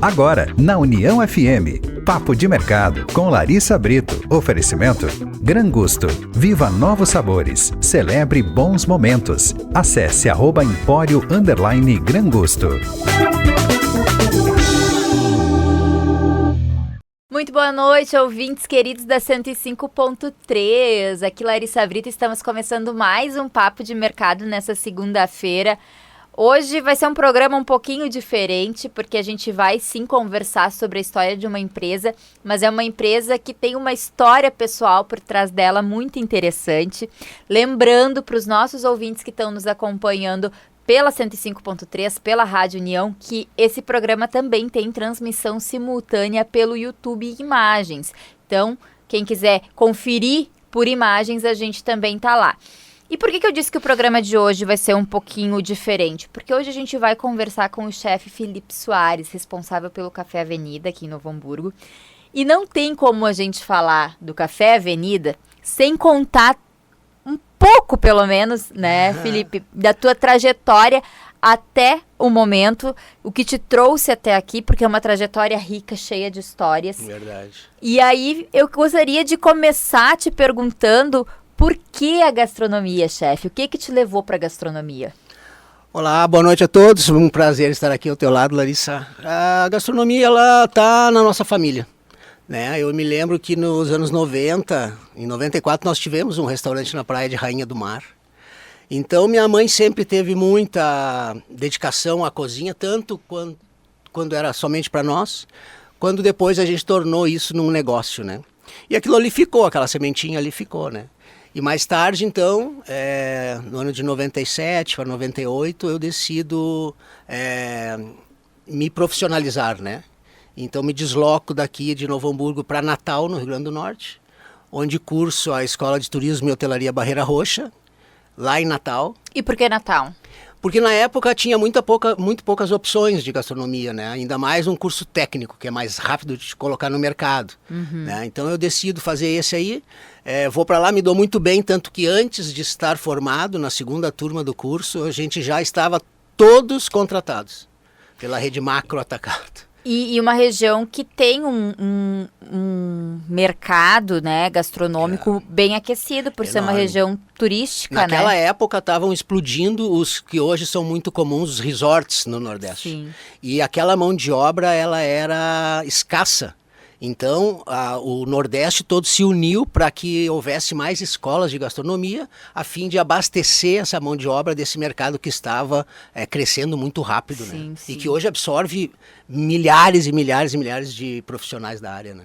Agora, na União FM, Papo de Mercado, com Larissa Brito. Oferecimento Gran Gusto. Viva novos sabores. Celebre bons momentos. Acesse @empório_Gran Gusto. Muito boa noite, ouvintes queridos da 105.3. Aqui Larissa Brito, estamos começando mais um Papo de Mercado nessa segunda-feira. Hoje vai ser um programa um pouquinho diferente, porque a gente vai sim conversar sobre a história de uma empresa, mas é uma empresa que tem uma história pessoal por trás dela muito interessante. Lembrando para os nossos ouvintes que estão nos acompanhando pela 105.3, pela Rádio União, que esse programa também tem transmissão simultânea pelo YouTube Imagens. Então, quem quiser conferir por imagens, a gente também está lá. E por que eu disse que o programa de hoje vai ser um pouquinho diferente? Porque hoje a gente vai conversar com o chefe Felipe Soares, responsável pelo Café Avenida aqui em Novo Hamburgo. E não tem como a gente falar do Café Avenida sem contar um pouco, pelo menos, né, Felipe, da tua trajetória até o momento, o que te trouxe até aqui, porque é uma trajetória rica, cheia de histórias. Verdade. E aí eu gostaria de começar te perguntando: por que a gastronomia, chefe? O que te levou para a gastronomia? Olá, boa noite a todos. Um prazer estar aqui ao teu lado, Larissa. A gastronomia, ela está na nossa família, né? Eu me lembro que nos anos 90, em 94, nós tivemos um restaurante na Praia de Rainha do Mar. Então, minha mãe sempre teve muita dedicação à cozinha, tanto quando era somente para nós, quando depois a gente tornou isso num negócio, né? E aquilo ali ficou, aquela sementinha ali ficou, né? E mais tarde, então, no ano de 97 para 98, eu decido me profissionalizar, né? Então, me desloco daqui de Novo Hamburgo para Natal, no Rio Grande do Norte, onde curso a Escola de Turismo e Hotelaria Barreira Roxa, lá em Natal. E por que Natal? Porque na época tinha muito poucas opções de gastronomia, né? Ainda mais um curso técnico, que é mais rápido de colocar no mercado. Né? Então eu decido fazer esse aí, vou para lá, me dou muito bem, tanto que antes de estar formado, na segunda turma do curso, a gente já estava todos contratados pela Rede Macro Atacado. E uma região que tem um mercado, né, gastronômico bem aquecido, por ser uma região turística, Naquela né? época estavam explodindo os que hoje são muito comuns, os resorts no Nordeste. Sim. E aquela mão de obra, ela era escassa. Então, o Nordeste todo se uniu para que houvesse mais escolas de gastronomia, a fim de abastecer essa mão de obra desse mercado que estava crescendo muito rápido, Sim, né? sim. E que hoje absorve milhares e milhares e milhares de profissionais da área, né?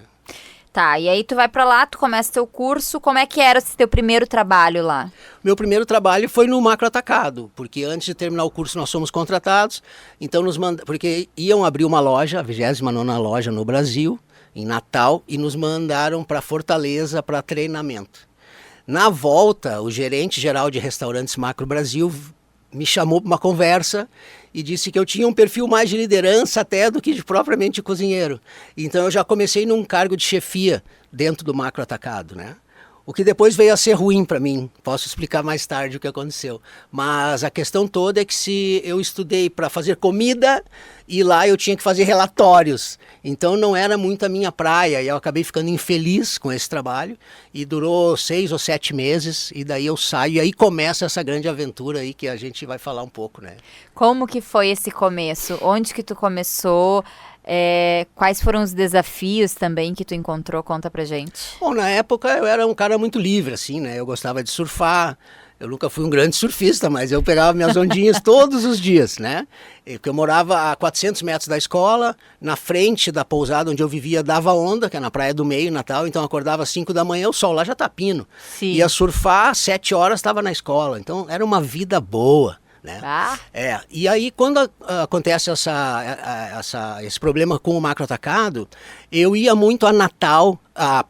Tá, e aí tu vai pra lá, tu começa teu curso, como é que era esse teu primeiro trabalho lá? Meu primeiro trabalho foi no Macro Atacado, porque antes de terminar o curso nós fomos contratados, então porque iam abrir uma loja, a 29ª loja no Brasil, em Natal, e nos mandaram para Fortaleza para treinamento. Na volta, o gerente geral de restaurantes Macro Brasil me chamou para uma conversa e disse que eu tinha um perfil mais de liderança até do que propriamente de cozinheiro. Então eu já comecei num cargo de chefia dentro do Macro Atacado, né? O que depois veio a ser ruim para mim. Posso explicar mais tarde o que aconteceu. Mas a questão toda é que se eu estudei para fazer comida e lá eu tinha que fazer relatórios. Então não era muito a minha praia e eu acabei ficando infeliz com esse trabalho. E durou 6 ou 7 meses e daí eu saio e aí começa essa grande aventura aí que a gente vai falar um pouco, né? Como que foi esse começo? Onde que tu começou? Quais foram os desafios também que tu encontrou? Conta pra gente. Bom, na época eu era um cara muito livre, assim, né? Eu gostava de surfar. Eu nunca fui um grande surfista, mas eu pegava minhas ondinhas todos os dias, né? Porque eu morava a 400 metros da escola, na frente da pousada onde eu vivia dava onda, que é na Praia do Meio, Natal. Então eu acordava às 5 da manhã, o sol lá já tá pino. Sim. Ia surfar, às 7 horas estava na escola. Então era uma vida boa. Né? E aí quando acontece esse problema com o Macro Atacado, eu ia muito a Natal, a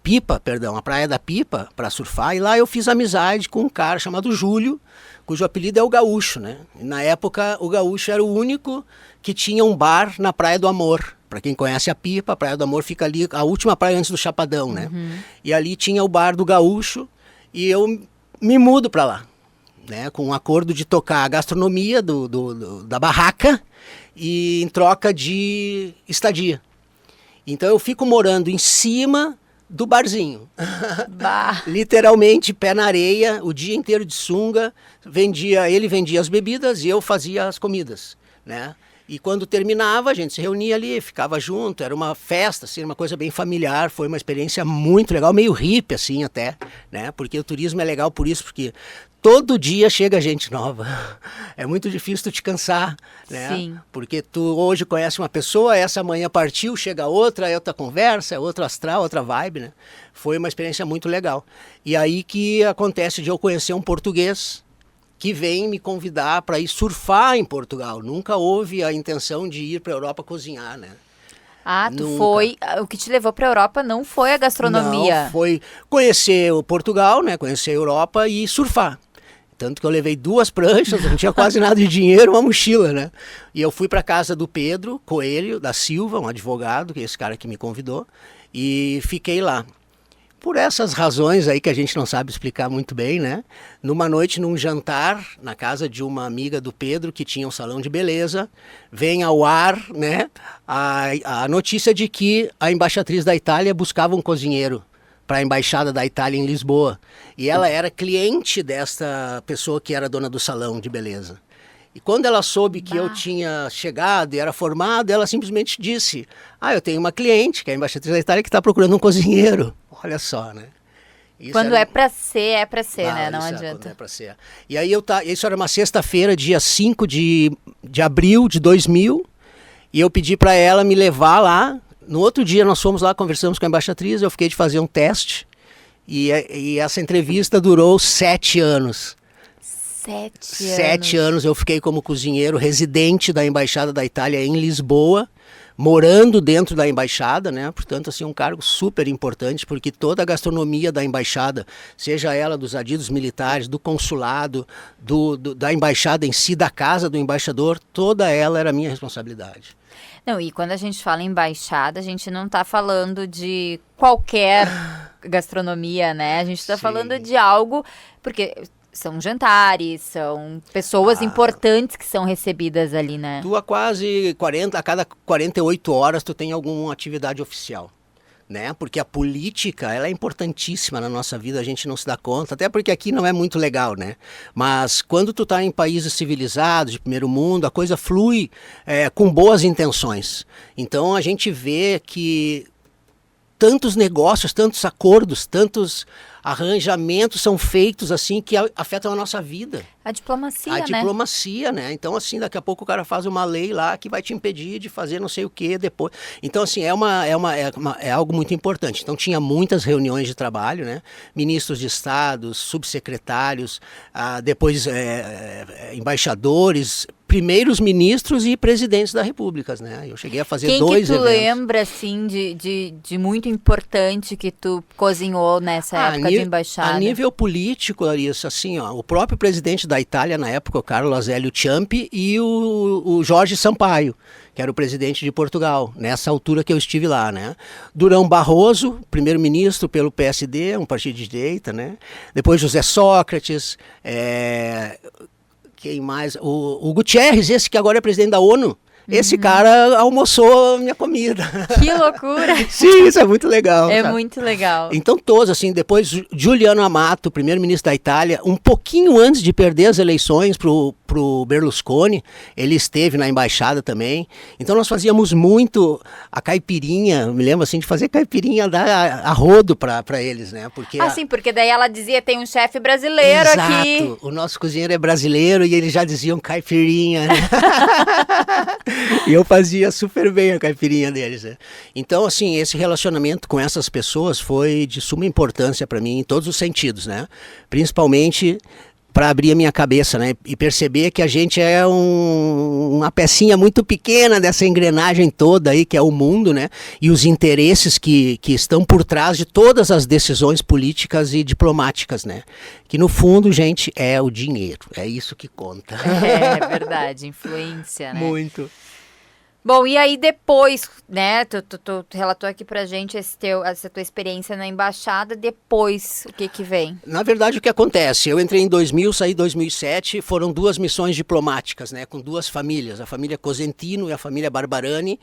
Praia da Pipa, para surfar, e lá eu fiz amizade com um cara chamado Júlio, cujo apelido é o Gaúcho, né? E na época o Gaúcho era o único que tinha um bar na Praia do Amor. Para quem conhece a Pipa, a Praia do Amor fica ali, a última praia antes do Chapadão, né? E ali tinha o bar do Gaúcho e eu me mudo para lá. Né, com um acordo de tocar a gastronomia da barraca e em troca de estadia. Então eu fico morando em cima do barzinho. Literalmente pé na areia, o dia inteiro de sunga. Ele vendia as bebidas e eu fazia as comidas, né? E quando terminava, a gente se reunia ali, ficava junto, era uma festa, assim, uma coisa bem familiar, foi uma experiência muito legal, meio hippie, assim, até, né? Porque o turismo é legal por isso, porque todo dia chega gente nova. É muito difícil tu te cansar, né? Sim. Porque tu hoje conhece uma pessoa, essa manhã partiu, chega outra, é outra conversa, é outro astral, outra vibe, né? Foi uma experiência muito legal. E aí que acontece de eu conhecer um português que vem me convidar para ir surfar em Portugal. Nunca houve a intenção de ir para a Europa cozinhar, né? O que te levou para a Europa não foi a gastronomia. Não, foi conhecer o Portugal, né? Conhecer a Europa e surfar. Tanto que eu levei 2 pranchas, não tinha quase nada de dinheiro, uma mochila, né? E eu fui para casa do Pedro Coelho da Silva, um advogado, que é esse cara que me convidou, e fiquei lá. Por essas razões aí que a gente não sabe explicar muito bem, né? Numa noite, num jantar, na casa de uma amiga do Pedro, que tinha um salão de beleza, vem ao ar, né, a notícia de que a embaixatriz da Itália buscava um cozinheiro para a embaixada da Itália em Lisboa. E ela era cliente desta pessoa que era dona do salão de beleza. E quando ela soube que eu tinha chegado e era formado, ela simplesmente disse: eu tenho uma cliente, que é a embaixatriz da Itália, que está procurando um cozinheiro. Olha só, né? Quando é pra ser, né? Não adianta. Quando é pra ser. E aí isso era uma sexta-feira, dia 5 de abril de 2000, e eu pedi para ela me levar lá. No outro dia nós fomos lá, conversamos com a embaixatriz, eu fiquei de fazer um teste, e essa entrevista durou 7 anos. 7 anos eu fiquei como cozinheiro residente da Embaixada da Itália em Lisboa, morando dentro da embaixada, né? Portanto, assim, um cargo super importante, porque toda a gastronomia da embaixada, seja ela dos adidos militares, do consulado, da embaixada em si, da casa do embaixador, toda ela era minha responsabilidade. Não, e quando a gente fala em embaixada, a gente não está falando de qualquer gastronomia, né? A gente está falando de algo, porque são jantares, são pessoas importantes que são recebidas ali, né? A cada 48 horas tu tem alguma atividade oficial, né? Porque a política, ela é importantíssima na nossa vida, a gente não se dá conta, até porque aqui não é muito legal, né? Mas quando tu tá em países civilizados, de primeiro mundo, a coisa flui com boas intenções. Então a gente vê que tantos negócios, tantos acordos, tantos arranjamentos são feitos assim que afetam a nossa vida. A diplomacia, né? A diplomacia, né? Então, assim, daqui a pouco o cara faz uma lei lá que vai te impedir de fazer não sei o que depois. Então, assim, é algo muito importante. Então, tinha muitas reuniões de trabalho, né? Ministros de Estado, subsecretários, depois embaixadores, primeiros ministros e presidentes da República, né? Eu cheguei a fazer 2 eventos. Quem que tu lembra, assim, de muito importante que tu cozinhou nessa época de embaixada? A nível político, Larissa, assim, ó, o próprio presidente da Itália na época, o Carlo Azeglio Ciampi, e o Jorge Sampaio, que era o presidente de Portugal, nessa altura que eu estive lá, né? Durão Barroso, primeiro-ministro pelo PSD, um partido de direita, né? Depois José Sócrates, quem mais? O Guterres, esse que agora é presidente da ONU. Esse cara almoçou minha comida. Que loucura! Sim, isso é muito legal. É sabe? Muito legal. Então todos, assim, depois Giuliano Amato, primeiro-ministro da Itália, um pouquinho antes de perder as eleições pro Berlusconi, ele esteve na embaixada também. Então nós fazíamos muito a caipirinha, me lembro assim, de fazer caipirinha a rodo para eles, né? Porque sim, porque daí ela dizia, tem um chefe brasileiro aqui. Exato, o nosso cozinheiro é brasileiro e eles já diziam caipirinha, né? E eu fazia super bem a caipirinha deles, né? Então, assim, esse relacionamento com essas pessoas foi de suma importância para mim em todos os sentidos, né? Principalmente para abrir a minha cabeça, né? E perceber que a gente é uma pecinha muito pequena dessa engrenagem toda aí, que é o mundo, né? E os interesses que estão por trás de todas as decisões políticas e diplomáticas, né? Que no fundo, gente, é o dinheiro. É isso que conta. É verdade, influência, né? Muito. Bom, e aí depois, né, tu relatou aqui pra gente essa tua experiência na embaixada, depois o que vem? Na verdade, o que acontece? Eu entrei em 2000, saí em 2007, foram 2 missões diplomáticas, né, com 2 famílias, a família Cosentino e a família Barbarani,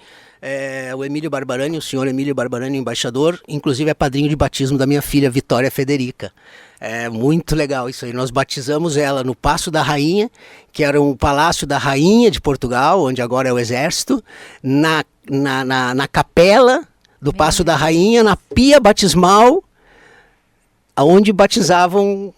o Emílio Barbarani, o senhor Emílio Barbarani, embaixador, inclusive é padrinho de batismo da minha filha, Vitória Federica. É muito legal isso aí. Nós batizamos ela no Paço da Rainha, que era um palácio da Rainha de Portugal, onde agora é o Exército, na capela do Paço da Rainha, na pia batismal, onde batizavam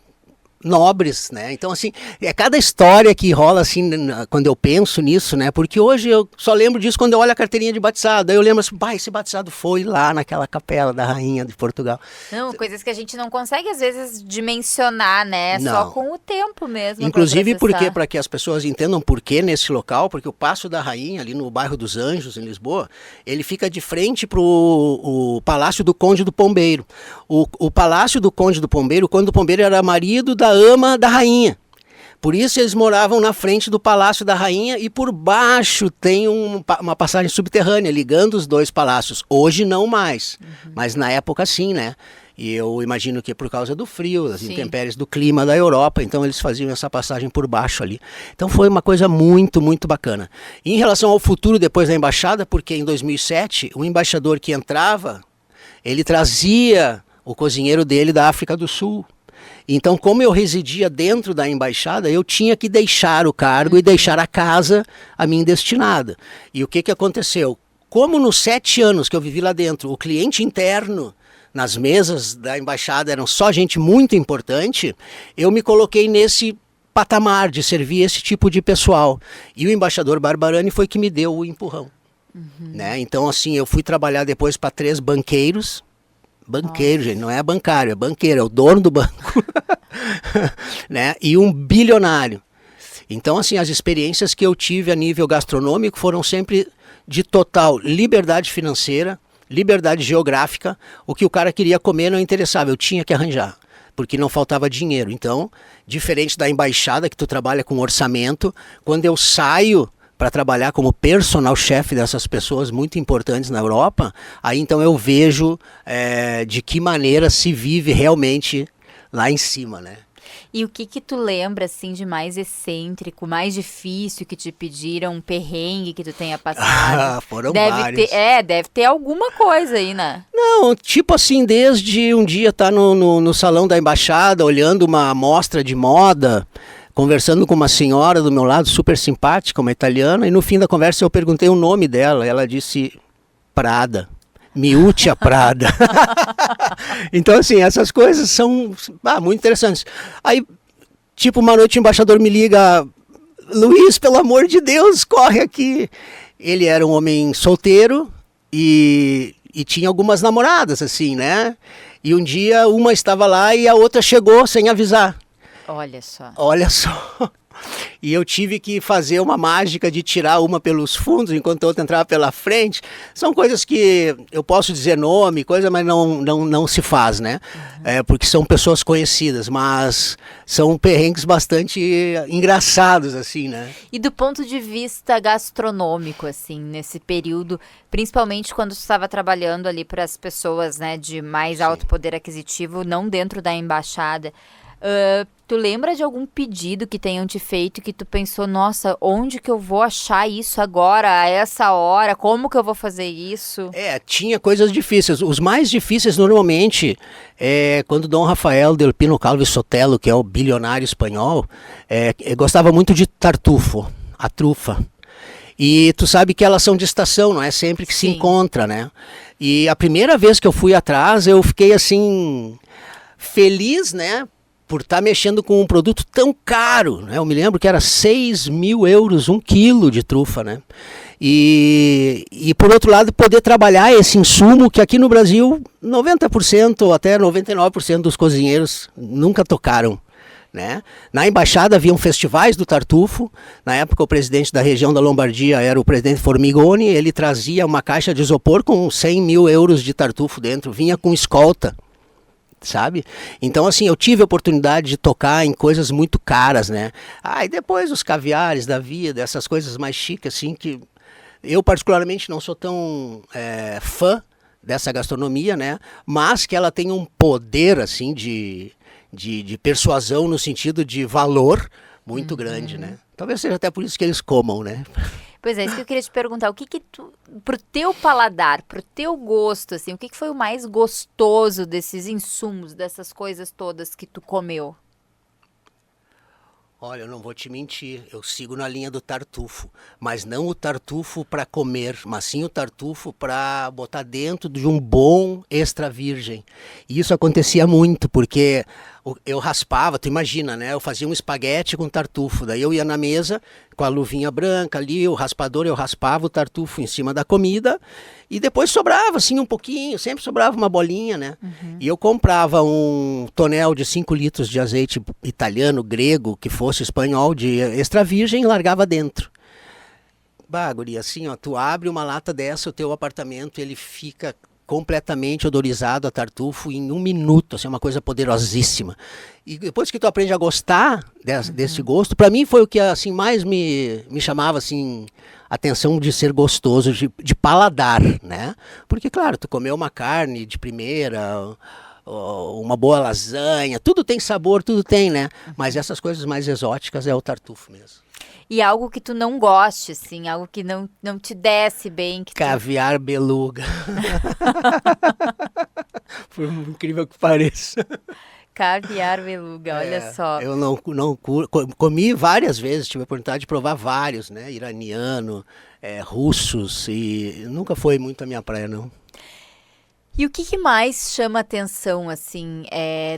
nobres, né? Então, assim, é cada história que rola, assim, quando eu penso nisso, né? Porque hoje eu só lembro disso quando eu olho a carteirinha de batizado. Aí eu lembro assim, esse batizado foi lá naquela capela da Rainha de Portugal. Não, coisas que a gente não consegue, às vezes, dimensionar, né? Não. Só com o tempo mesmo. Inclusive porque, para que as pessoas entendam por que nesse local, porque o Paço da Rainha, ali no bairro dos Anjos, em Lisboa, ele fica de frente para o Palácio do Conde do Pombeiro. O Palácio do Conde do Pombeiro, o Conde do Pombeiro era marido da ama da rainha. Por isso eles moravam na frente do Palácio da Rainha e por baixo tem uma passagem subterrânea ligando os 2 palácios. Hoje não mais, mas na época sim, né? E eu imagino que por causa do frio, das intempéries do clima da Europa, então eles faziam essa passagem por baixo ali. Então foi uma coisa muito, muito bacana. E em relação ao futuro depois da embaixada, porque em 2007 o embaixador que entrava, ele trazia o cozinheiro dele da África do Sul. Então, como eu residia dentro da embaixada, eu tinha que deixar o cargo e deixar a casa a mim destinada. E o que aconteceu? Como nos 7 anos que eu vivi lá dentro, o cliente interno nas mesas da embaixada eram só gente muito importante, eu me coloquei nesse patamar de servir esse tipo de pessoal. E o embaixador Barbarani foi que me deu o empurrão. Né? Então, assim, eu fui trabalhar depois para 3 banqueiros. Banqueiro, gente, não é bancário, é banqueiro, é o dono do banco. Né? E um bilionário. Então, assim, as experiências que eu tive a nível gastronômico foram sempre de total liberdade financeira, liberdade geográfica. O que o cara queria comer não interessava, eu tinha que arranjar, porque não faltava dinheiro. Então, diferente da embaixada, que tu trabalha com orçamento, quando eu saio para trabalhar como personal chefe dessas pessoas muito importantes na Europa, aí então eu vejo de que maneira se vive realmente lá em cima, né? E o que tu lembra, assim, de mais excêntrico, mais difícil que te pediram, um perrengue que tu tenha passado? Foram vários. Deve ter alguma coisa aí, né? Não, tipo assim, desde um dia estar no salão da embaixada, olhando uma amostra de moda, conversando com uma senhora do meu lado, super simpática, uma italiana, e no fim da conversa eu perguntei o nome dela, ela disse Prada, Miuccia Prada. Então, assim, essas coisas são muito interessantes. Aí, tipo, uma noite o embaixador me liga, Luiz, pelo amor de Deus, corre aqui. Ele era um homem solteiro e tinha algumas namoradas, assim, né? E um dia uma estava lá e a outra chegou sem avisar. Olha só. Olha só. E eu tive que fazer uma mágica de tirar uma pelos fundos enquanto a outra entrava pela frente. São coisas que eu posso dizer nome, coisa, mas não se faz, né? Porque são pessoas conhecidas, mas são perrengues bastante engraçados, assim, né? E do ponto de vista gastronômico, assim, nesse período, principalmente quando você estava trabalhando ali para as pessoas, né, de mais alto poder aquisitivo, não dentro da embaixada, tu lembra de algum pedido que tenham te feito que tu pensou, nossa, onde que eu vou achar isso agora, a essa hora, como que eu vou fazer isso? Tinha coisas difíceis. Os mais difíceis normalmente quando Dom Rafael del Pino Calvi Sotelo, que é o bilionário espanhol, gostava muito de tartufo, a trufa. E tu sabe que elas são de estação, não é sempre que se encontra, né? E a primeira vez que eu fui atrás, eu fiquei assim, feliz, né? Por estar mexendo com um produto tão caro, né? Eu me lembro que era 6.000 euros 1 quilo de trufa, né? E por outro lado, poder trabalhar esse insumo que aqui no Brasil 90% ou até 99% dos cozinheiros nunca tocaram, né? Na embaixada haviam festivais do tartufo. Na época o presidente da região da Lombardia era o presidente Formigoni. Ele trazia uma caixa de isopor com 100.000 euros de tartufo dentro, vinha com escolta, sabe? Então, assim, eu tive a oportunidade de tocar em coisas muito caras, né? E depois os caviares da vida, essas coisas mais chiques, assim, que eu particularmente não sou tão fã dessa gastronomia, né? Mas que ela tem um poder, assim, de persuasão no sentido de valor muito grande, né? Talvez seja até por isso que eles comam, né? Pois é, isso que eu queria te perguntar, o que tu, pro teu paladar, pro teu gosto, assim, o que foi o mais gostoso desses insumos, dessas coisas todas que tu comeu? Olha, eu não vou te mentir, eu sigo na linha do tartufo, mas não o tartufo para comer, mas sim o tartufo para botar dentro de um bom extra virgem. E isso acontecia muito, porque eu raspava, tu imagina, né? Eu fazia um espaguete com tartufo, daí eu ia na mesa com a luvinha branca ali, o raspador, eu raspava o tartufo em cima da comida e depois sobrava assim um pouquinho, sempre sobrava uma bolinha, né? E eu comprava um tonel de 5 litros de azeite italiano, grego, que fosse espanhol, de extra virgem e largava dentro. Bah, guria, assim, ó, tu abre uma lata dessa, o teu apartamento, ele fica completamente odorizado a tartufo em 1 minuto, assim, uma coisa poderosíssima. E depois que tu aprende a gostar desse gosto, para mim foi o que assim mais me chamava assim atenção de ser gostoso, de paladar, né? Porque claro, tu comeu uma carne de primeira, uma boa lasanha, tudo tem sabor, tudo tem, né? Mas essas coisas mais exóticas é o tartufo mesmo. E algo que tu não goste, assim, algo que não te desce bem. Que Caviar beluga. Por incrível que pareça. Caviar beluga, olha só. Eu não comi várias vezes, tive a oportunidade de provar vários, né? Iraniano, russos, e nunca foi muito a minha praia, não. E o que mais chama atenção, assim,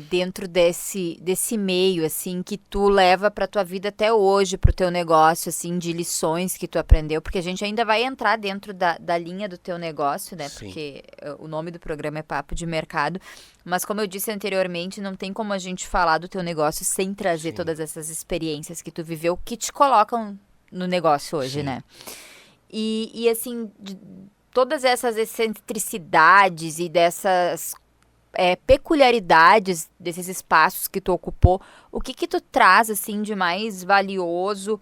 dentro desse meio, assim, que tu leva pra tua vida até hoje, pro teu negócio, assim, de lições que tu aprendeu? Porque a gente ainda vai entrar dentro da linha do teu negócio, né? Sim. Porque o nome do programa é Papo de Mercado. Mas como eu disse anteriormente, não tem como a gente falar do teu negócio sem trazer todas essas experiências que tu viveu, que te colocam no negócio hoje, né? E assim... Todas essas excentricidades e dessas peculiaridades desses espaços que tu ocupou, o que tu traz, assim, de mais valioso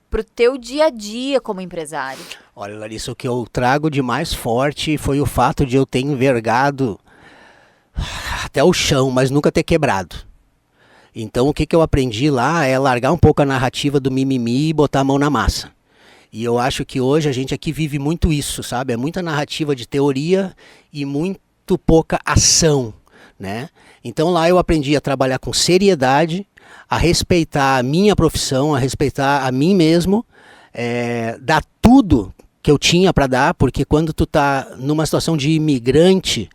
pro teu dia a dia como empresário? Olha, Larissa, o que eu trago de mais forte foi o fato de eu ter envergado até o chão, mas nunca ter quebrado. Então, o que eu aprendi lá é largar um pouco a narrativa do mimimi e botar a mão na massa. E eu acho que hoje a gente aqui vive muito isso, sabe? É muita narrativa de teoria e muito pouca ação, né? Então lá eu aprendi a trabalhar com seriedade, a respeitar a minha profissão, a respeitar a mim mesmo, dar tudo que eu tinha para dar, porque quando tu tá numa situação de imigrante,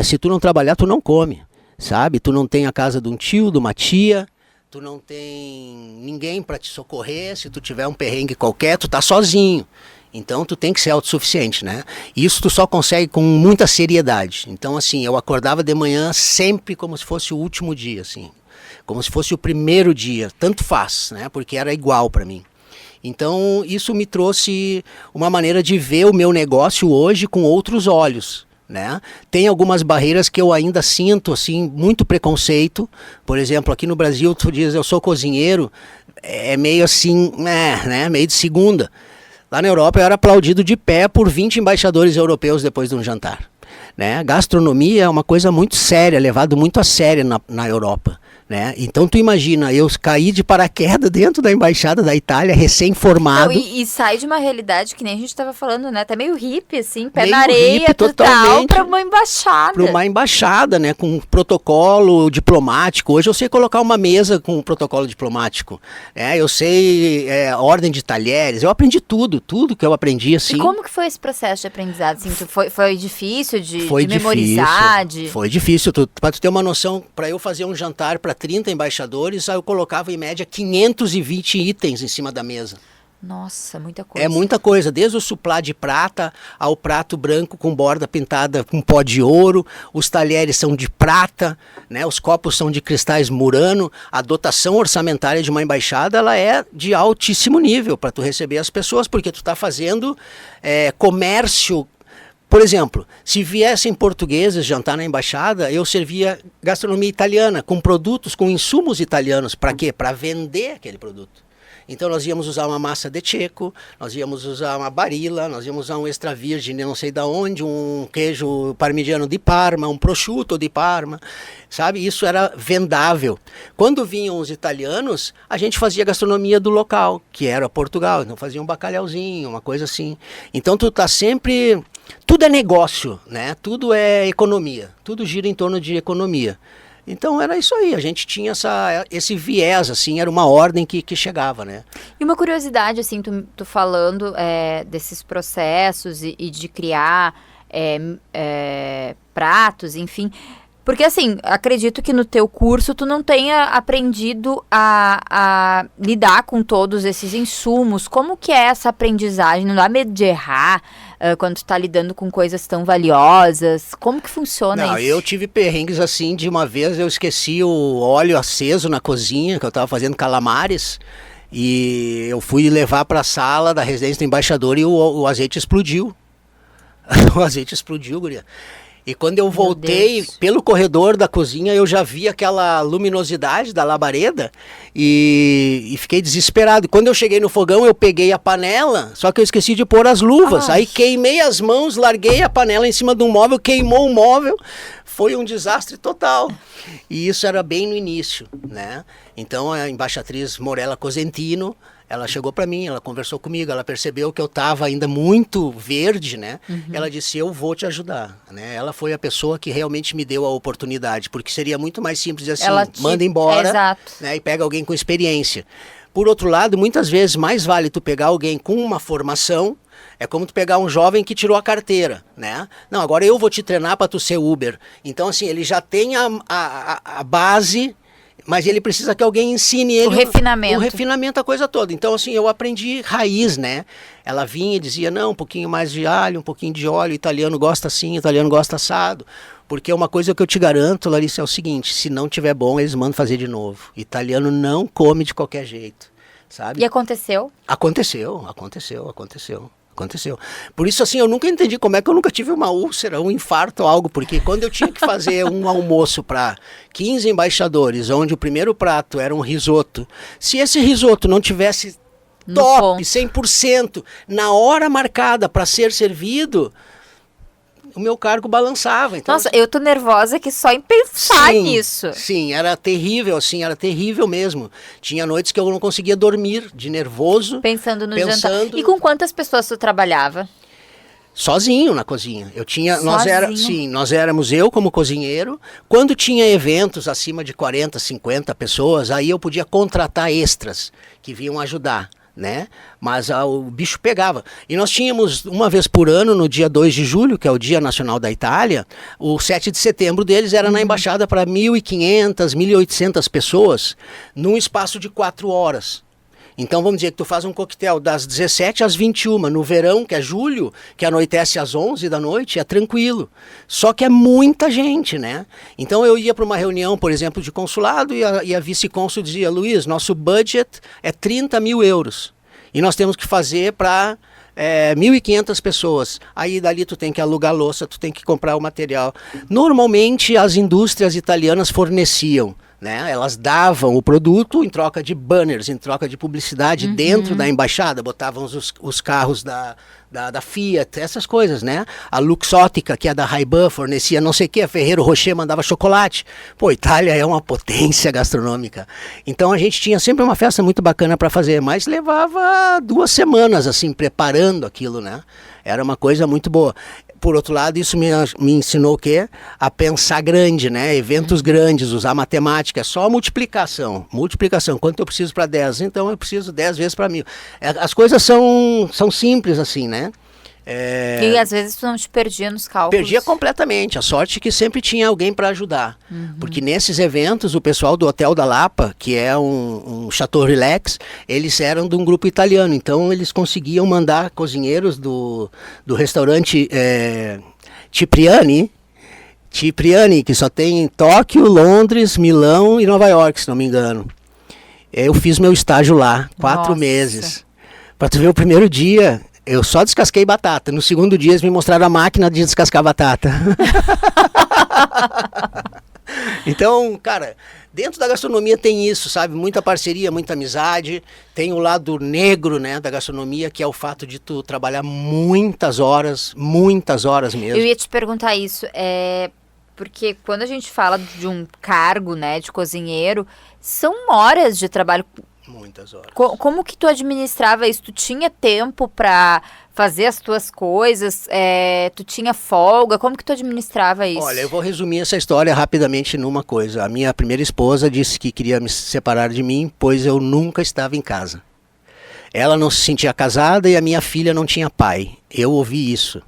se tu não trabalhar, tu não come, sabe? Tu não tem a casa de um tio, de uma tia, tu não tem ninguém para te socorrer, se tu tiver um perrengue qualquer, tu tá sozinho. Então tu tem que ser autossuficiente, né? Isso tu só consegue com muita seriedade. Então assim, eu acordava de manhã sempre como se fosse o último dia, assim. Como se fosse o primeiro dia, tanto faz, né? Porque era igual para mim. Então isso me trouxe uma maneira de ver o meu negócio hoje com outros olhos. Né? Tem algumas barreiras que eu ainda sinto assim, muito preconceito. Por exemplo, aqui no Brasil tu diz eu sou cozinheiro, é meio assim, né? Meio de segunda. Lá na Europa eu era aplaudido de pé por 20 embaixadores europeus depois de um jantar, né? Gastronomia é uma coisa muito séria, levado muito a sério na Europa, né? Então tu imagina, eu caí de paraquedas dentro da embaixada da Itália, recém-formado. Não, e sai de uma realidade que nem a gente estava falando, né? Tá meio hippie, assim, pé meio na areia, hippie, total, pra uma embaixada. Para uma embaixada, né? Com protocolo diplomático. Hoje eu sei colocar uma mesa com protocolo diplomático. Eu sei ordem de talheres, eu aprendi tudo que eu aprendi, assim. E como que foi esse processo de aprendizado? Assim, foi difícil de difícil, memorizar? Foi difícil. Para tu ter uma noção, para eu fazer um jantar para 30 embaixadores, aí eu colocava em média 520 itens em cima da mesa. Nossa, muita coisa. É muita coisa, desde o suplá de prata ao prato branco com borda pintada com pó de ouro, os talheres são de prata, né? Os copos são de cristais Murano, a dotação orçamentária de uma embaixada ela é de altíssimo nível para tu receber as pessoas, porque tu está fazendo comércio. Por exemplo, se viessem portugueses jantar na embaixada, eu servia gastronomia italiana, com produtos, com insumos italianos. Para quê? Para vender aquele produto. Então nós íamos usar uma massa de checo, nós íamos usar uma Barilla, nós íamos usar um extra virgem de não sei da onde, um queijo parmigiano de Parma, um prosciutto de Parma, sabe? Isso era vendável. Quando vinham os italianos, a gente fazia gastronomia do local, que era Portugal, então fazia um bacalhauzinho, uma coisa assim. Então tu tá sempre... Tudo é negócio, né? Tudo é economia, tudo gira em torno de economia. Então era isso aí, a gente tinha esse viés, assim, era uma ordem que chegava, né? E uma curiosidade, assim, tu falando desses processos e de criar pratos, enfim... Porque, assim, acredito que no teu curso tu não tenha aprendido a lidar com todos esses insumos. Como que é essa aprendizagem? Não dá medo de errar quando tu tá lidando com coisas tão valiosas? Como que funciona isso? Eu tive perrengues assim, de uma vez eu esqueci o óleo aceso na cozinha, que eu tava fazendo calamares, e eu fui levar para a sala da residência do embaixador e o azeite explodiu. O azeite explodiu, guria. E quando eu voltei pelo corredor da cozinha, eu já vi aquela luminosidade da labareda e fiquei desesperado. E quando eu cheguei no fogão, eu peguei a panela, só que eu esqueci de pôr as luvas. Aí queimei as mãos, larguei a panela em cima de um móvel, queimou o móvel. Foi um desastre total. E isso era bem no início, né? Então a embaixatriz Morella Cosentino, ela chegou para mim, ela conversou comigo, ela percebeu que eu estava ainda muito verde, né? Ela disse, eu vou te ajudar, né? Ela foi a pessoa que realmente me deu a oportunidade, porque seria muito mais simples assim, manda embora, né? E pega alguém com experiência. Por outro lado, muitas vezes mais vale tu pegar alguém com uma formação, é como tu pegar um jovem que tirou a carteira, né? Não, agora eu vou te treinar para tu ser Uber. Então assim, ele já tem a base... Mas ele precisa que alguém ensine ele o refinamento, a coisa toda. Então, assim, eu aprendi raiz, né? Ela vinha e dizia, não, um pouquinho mais de alho, um pouquinho de óleo, italiano gosta assim, italiano gosta assado. Porque uma coisa que eu te garanto, Larissa, é o seguinte, se não tiver bom, eles mandam fazer de novo. Italiano não come de qualquer jeito, sabe? E aconteceu? Aconteceu. Por isso, assim, eu nunca entendi como é que eu nunca tive uma úlcera, um infarto ou algo, porque quando eu tinha que fazer um almoço para 15 embaixadores, onde o primeiro prato era um risoto, se esse risoto não tivesse top, 100%, na hora marcada para ser servido, o meu cargo balançava. Então, nossa, eu tô nervosa que só em pensar nisso. Sim, era terrível, assim, era terrível mesmo. Tinha noites que eu não conseguia dormir, de nervoso. Pensando no jantar. E com quantas pessoas tu trabalhava? Sozinho na cozinha. Nós éramos eu como cozinheiro. Quando tinha eventos acima de 40, 50 pessoas, aí eu podia contratar extras que vinham ajudar, né? Mas o bicho pegava. E nós tínhamos uma vez por ano, no dia 2 de julho, que é o Dia Nacional da Itália, o 7 de setembro deles era na embaixada para 1.500, 1.800 pessoas, num espaço de 4 horas. Então vamos dizer que tu faz um coquetel das 17 às 21, no verão, que é julho, que anoitece às 11 da noite, é tranquilo. Só que é muita gente, né? Então eu ia para uma reunião, por exemplo, de consulado e a vice-cônsul dizia, Luiz, nosso budget é 30 mil euros e nós temos que fazer para 1.500 pessoas. Aí dali tu tem que alugar louça, tu tem que comprar o material. Normalmente as indústrias italianas forneciam, né? Elas davam o produto em troca de banners, em troca de publicidade dentro da embaixada, botavam os carros da Fiat, essas coisas, né? A Luxótica, que é da Ray-Ban, fornecia não sei o que, a Ferrero Rocher mandava chocolate. Pô, Itália é uma potência gastronômica. Então a gente tinha sempre uma festa muito bacana para fazer, mas levava 2 semanas, assim, preparando aquilo, né? Era uma coisa muito boa. Por outro lado, isso me ensinou o quê? A pensar grande, né? Eventos grandes, usar matemática, só multiplicação. Multiplicação, quanto eu preciso para 10? Então eu preciso 10 vezes para 1.000. As coisas são simples assim, né? E às vezes tu não te perdia nos cálculos. Perdia completamente. A sorte é que sempre tinha alguém para ajudar. Porque nesses eventos, o pessoal do Hotel da Lapa, que é um Chateau Relax, eles eram de um grupo italiano. Então eles conseguiam mandar cozinheiros do restaurante Cipriani, que só tem em Tóquio, Londres, Milão e Nova York, se não me engano. Eu fiz meu estágio lá, 4 meses. Para tu ver, o primeiro dia... Eu só descasquei batata. No segundo dia eles me mostraram a máquina de descascar batata. Então, cara, dentro da gastronomia tem isso, sabe? Muita parceria, muita amizade. Tem o lado negro, né, da gastronomia, que é o fato de tu trabalhar muitas horas mesmo. Eu ia te perguntar isso, porque quando a gente fala de um cargo, né, de cozinheiro, são horas de trabalho. Muitas horas. Como que tu administrava isso? Tu tinha tempo para fazer as tuas coisas? Tu tinha folga? Como que tu administrava isso? Olha, eu vou resumir essa história rapidamente numa coisa. A minha primeira esposa disse que queria me separar de mim, pois eu nunca estava em casa. Ela não se sentia casada e a minha filha não tinha pai. Eu ouvi isso,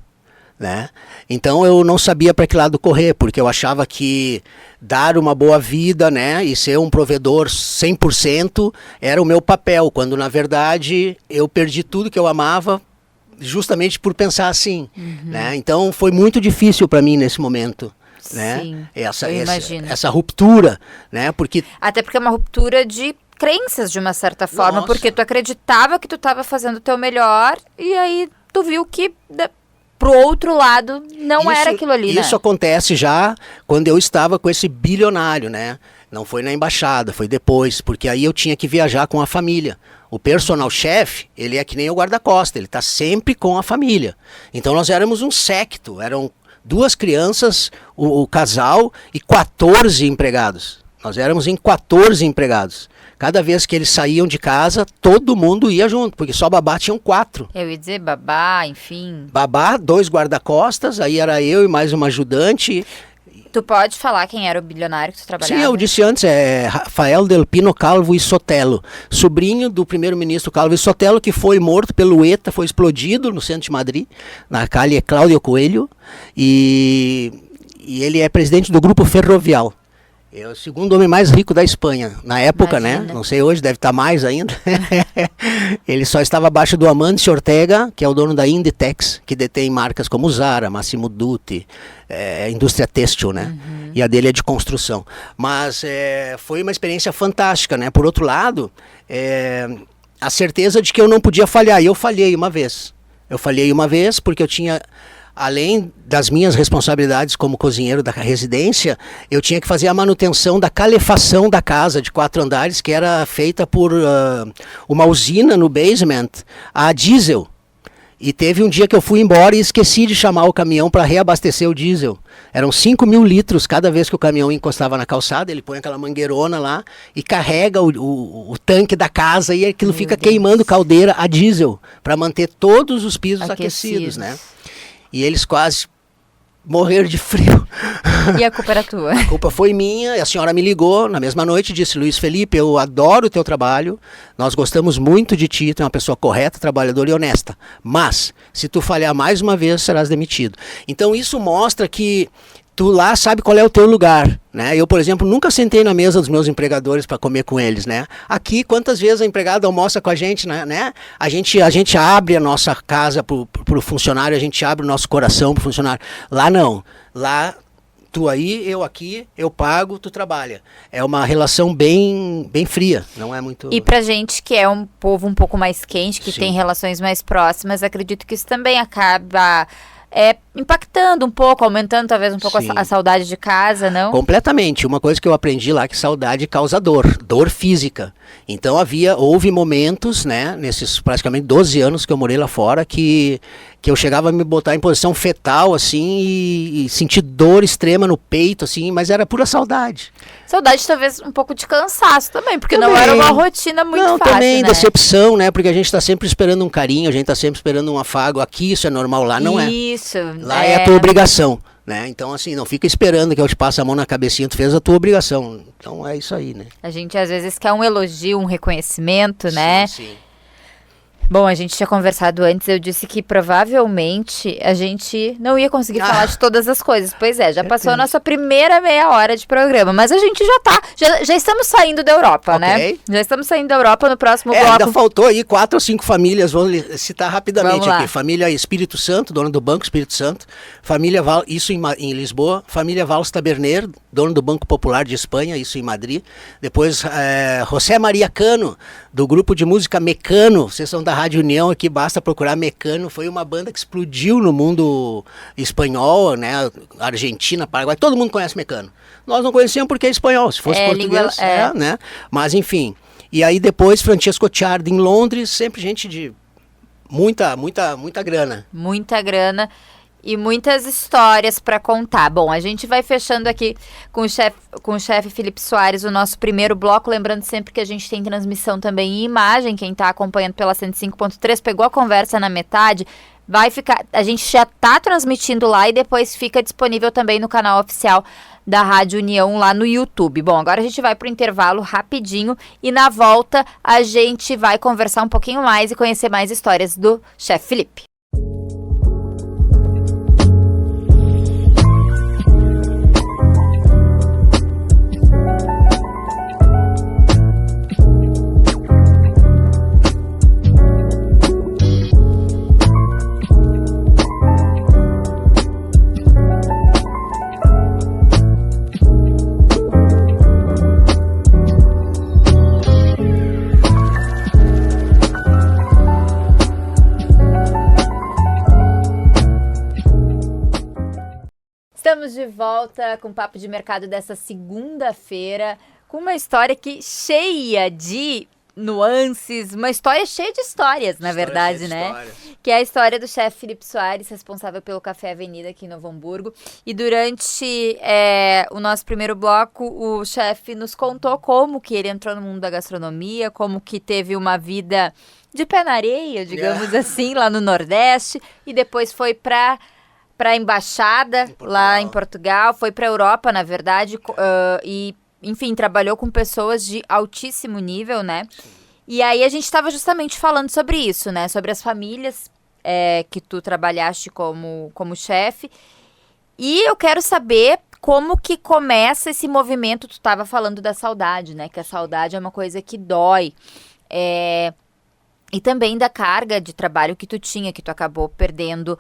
né? Então eu não sabia para que lado correr, porque eu achava que dar uma boa vida, né, e ser um provedor 100% era o meu papel, quando na verdade eu perdi tudo que eu amava justamente por pensar assim, né? Então foi muito difícil para mim nesse momento, né? Sim, Essa ruptura, né? Até porque é uma ruptura de crenças de uma certa forma, Nossa. porque tu acreditava que tu estava fazendo o teu melhor e aí tu viu que pro outro lado não era aquilo ali, né? Isso acontece já quando eu estava com esse bilionário, né? Não foi na embaixada, foi depois, porque aí eu tinha que viajar com a família. O personal chef, ele é que nem o guarda-costas, ele está sempre com a família. Então nós éramos um séquito, eram 2 crianças, o casal e 14 empregados. Nós éramos em 14 empregados. Cada vez que eles saíam de casa, todo mundo ia junto, porque só babá tinham 4. Eu ia dizer babá, enfim. Babá, 2 guarda-costas, aí era eu e mais uma ajudante. Tu pode falar quem era o bilionário que tu trabalhava? Sim, eu disse antes, é Rafael Del Pino Calvo e Sotelo, sobrinho do primeiro-ministro Calvo e Sotelo, que foi morto pelo ETA, foi explodido no centro de Madrid, na calle Cláudio Coelho, e ele é presidente do Grupo Ferrovial. É o segundo homem mais rico da Espanha, na época, Imagina. né? Não sei hoje, deve estar mais ainda. Ele só estava abaixo do Amancio Ortega, que é o dono da Inditex, que detém marcas como Zara, Massimo Dutti, indústria têxtil, né? E a dele é de construção. Mas foi uma experiência fantástica, né? Por outro lado, a certeza de que eu não podia falhar. E eu falhei uma vez. Eu falhei uma vez porque eu tinha... Além das minhas responsabilidades como cozinheiro da residência, eu tinha que fazer a manutenção da calefação da casa de 4 andares, que era feita por uma usina no basement, a diesel. E teve um dia que eu fui embora e esqueci de chamar o caminhão para reabastecer o diesel. Eram 5.000 litros cada vez que o caminhão encostava na calçada, ele põe aquela mangueirona lá e carrega o tanque da casa e aquilo fica queimando caldeira a diesel, para manter todos os pisos aquecidos, né? E eles quase morreram de frio. E a culpa era tua? A culpa foi minha, e a senhora me ligou na mesma noite e disse: Luiz Felipe, eu adoro o teu trabalho, nós gostamos muito de ti, tu é uma pessoa correta, trabalhadora e honesta, mas se tu falhar mais uma vez, serás demitido. Então isso mostra que tu lá sabe qual é o teu lugar, né? Eu, por exemplo, nunca sentei na mesa dos meus empregadores para comer com eles, né? Aqui, quantas vezes a empregada almoça com a gente, né? A gente abre a nossa casa pro funcionário, a gente abre o nosso coração pro funcionário. Lá não. Lá, tu aí, eu aqui, eu pago, tu trabalha. É uma relação bem fria, não é muito... E pra gente que é um povo um pouco mais quente, que Sim. tem relações mais próximas, acredito que isso também acaba... impactando um pouco, aumentando talvez um pouco Sim. a saudade de casa, não? Completamente. Uma coisa que eu aprendi lá, que saudade causa dor física. Então houve momentos, né, nesses praticamente 12 anos que eu morei lá fora, que eu chegava a me botar em posição fetal, assim, e sentir dor extrema no peito, assim, mas era pura saudade. Saudade talvez um pouco de cansaço também, porque Também. não era uma rotina muito Não, fácil, também né? decepção, né, porque a gente está sempre esperando um carinho, a gente está sempre esperando um afago. Aqui isso é normal, lá não é. Isso. Lá é a tua obrigação, né? Então, assim, não fica esperando que eu te passe a mão na cabecinha, tu fez a tua obrigação. Então, é isso aí, né? A gente às vezes quer um elogio, um reconhecimento, né? Sim. Bom, a gente tinha conversado antes, eu disse que provavelmente a gente não ia conseguir falar de todas as coisas. Pois é, já passou a nossa primeira meia hora de programa, mas a gente já estamos saindo da Europa, né? Já estamos saindo da Europa no próximo bloco. Ainda faltou aí 4 ou 5 famílias, vou citar rapidamente Vamos lá. aqui. Família Espírito Santo, dono do Banco Espírito Santo. Família isso em Lisboa. Família Valls Taberner, dono do Banco Popular de Espanha, isso em Madrid. Depois, José Maria Cano, do grupo de música Mecano. Vocês são da Rádio União aqui, basta procurar Mecano, foi uma banda que explodiu no mundo espanhol, né? Argentina, Paraguai, todo mundo conhece Mecano. Nós não conhecíamos porque é espanhol, se fosse português, né? Mas enfim. E aí depois Francesco Ciardi em Londres, sempre gente de muita grana. Muita grana. E muitas histórias para contar. Bom, a gente vai fechando aqui com o chefe Felipe Soares o nosso primeiro bloco. Lembrando sempre que a gente tem transmissão também em imagem. Quem está acompanhando pela 105.3 pegou a conversa na metade. Vai ficar. A gente já está transmitindo lá e depois fica disponível também no canal oficial da Rádio União lá no YouTube. Bom, agora a gente vai para o intervalo rapidinho e na volta a gente vai conversar um pouquinho mais e conhecer mais histórias do chefe Felipe. Estamos de volta com o Papo de Mercado dessa segunda-feira, com uma história que cheia de nuances, uma história cheia de histórias, na verdade, né? Histórias. Que é a história do chefe Felipe Soares, responsável pelo Café Avenida aqui em Novo Hamburgo. E durante o nosso primeiro bloco, o chefe nos contou como que ele entrou no mundo da gastronomia, como que teve uma vida de pé na areia, digamos assim, lá no Nordeste, e depois foi para a embaixada lá em Portugal, foi para a Europa, na verdade, e, enfim, trabalhou com pessoas de altíssimo nível, né? Sim. E aí a gente estava justamente falando sobre isso, né? Sobre as famílias que tu trabalhaste como chefe. E eu quero saber como que começa esse movimento. Tu estava falando da saudade, né? Que a saudade é uma coisa que dói. E também da carga de trabalho que tu tinha, que tu acabou perdendo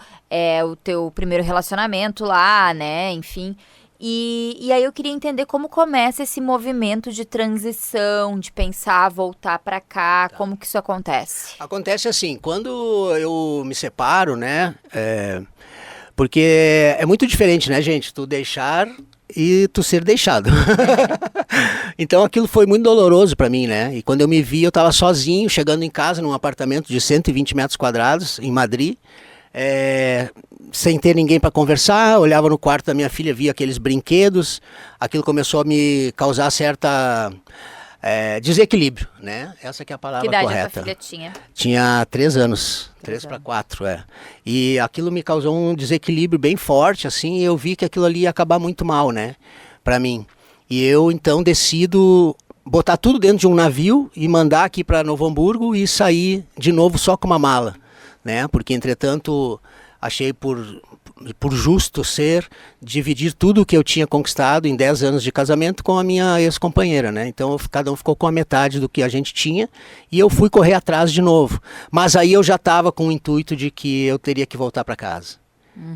o teu primeiro relacionamento lá, né? Enfim. E aí eu queria entender como começa esse movimento de transição, de pensar, voltar para cá, como que isso acontece? Acontece assim, quando eu me separo, né? Porque é muito diferente, né, gente? Tu deixar e tu ser deixado. Então aquilo foi muito doloroso para mim, né? E quando eu me vi, eu estava sozinho, chegando em casa num apartamento de 120 metros quadrados em Madrid, sem ter ninguém para conversar. Olhava no quarto da minha filha, via aqueles brinquedos, aquilo começou a me causar certa desequilíbrio, né? Essa que é a palavra correta. Que idade a tua filha tinha? Tinha 3 anos, 3 para 4, E aquilo me causou um desequilíbrio bem forte, assim, e eu vi que aquilo ali ia acabar muito mal, né? Para mim. E eu, então, decido botar tudo dentro de um navio e mandar aqui para Novo Hamburgo e sair de novo só com uma mala, né? Porque, entretanto, achei por justo ser dividir tudo o que eu tinha conquistado em 10 anos de casamento com a minha ex-companheira, né? Então cada um ficou com a metade do que a gente tinha e eu fui correr atrás de novo. Mas aí eu já estava com o intuito de que eu teria que voltar para casa,